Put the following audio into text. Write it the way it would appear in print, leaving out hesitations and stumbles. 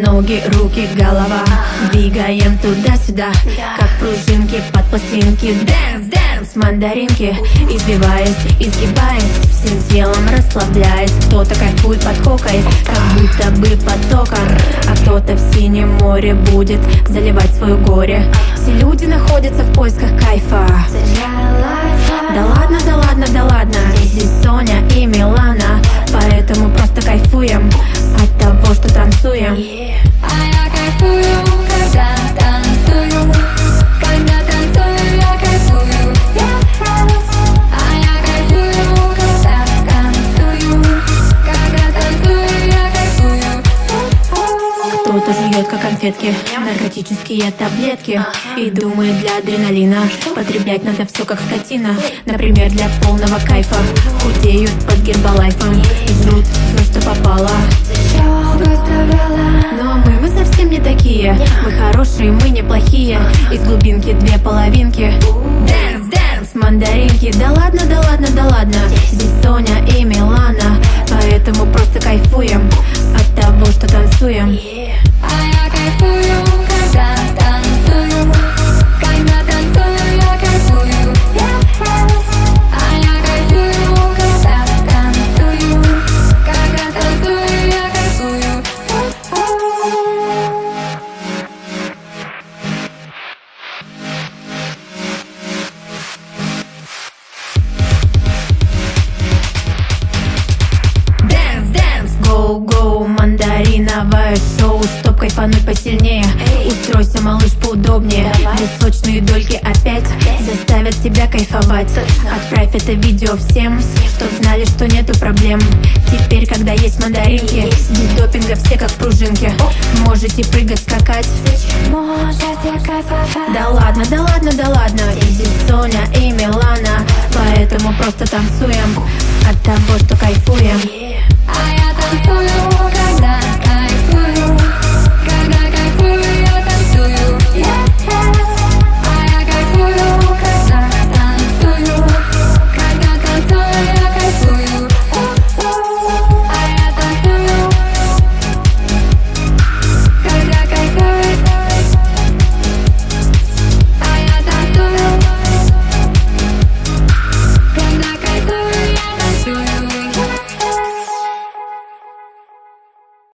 Ноги, руки, голова, двигаем туда-сюда, как пружинки под пластинки. Дэнс, дэнс, мандаринки, избиваясь, изгибаясь, всем телом расслабляясь. Кто-то кайфует под хокой, как будто бы потоком, а кто-то в синем море будет заливать свое горе. Все люди находятся в поисках кайфа. Да ладно, да ладно, да ладно, здесь Соня и Милана, поэтому просто кайфуем от того, что танцуем. А я кайфую, когда танцую. Когда танцую, я кайфую. А я кайфую, когда танцую. Когда танцую, я кайфую. Кто-то жует, как конфетки, наркотические таблетки, и думает, для адреналина потреблять надо все как скотина. Например, для полного кайфа худеют под гербалайфом и жрут все, что попало. Но мы совсем не такие. Мы хорошие, мы неплохие. Из глубинки две половинки. Дэнс, дэнс, мандаринки. Да ладно, да ладно, да ладно, здесь Соня и Милана, поэтому просто кайфуем от того, что танцуем. А я кайфую, когда танцую. Когда танцую, я кайфую. А я кайфую, когда танцую. Когда танцую, я кайфую. Дэнс, дэнс, гоу-гоу, мандариновое шоу, чтоб кайфануть посильнее. Устройся, малыш, поудобнее. Песочные дольки опять заставят тебя кайфовать. Отправь это видео всем, чтоб знали, что нету проблем. Теперь, когда есть мандаринки, без допинга все как пружинки. Можете прыгать, скакать. Можете кайфовать. Да ладно, да ладно, да ладно, здесь Соня и Милана, поэтому просто танцуем от того, что кайфуем.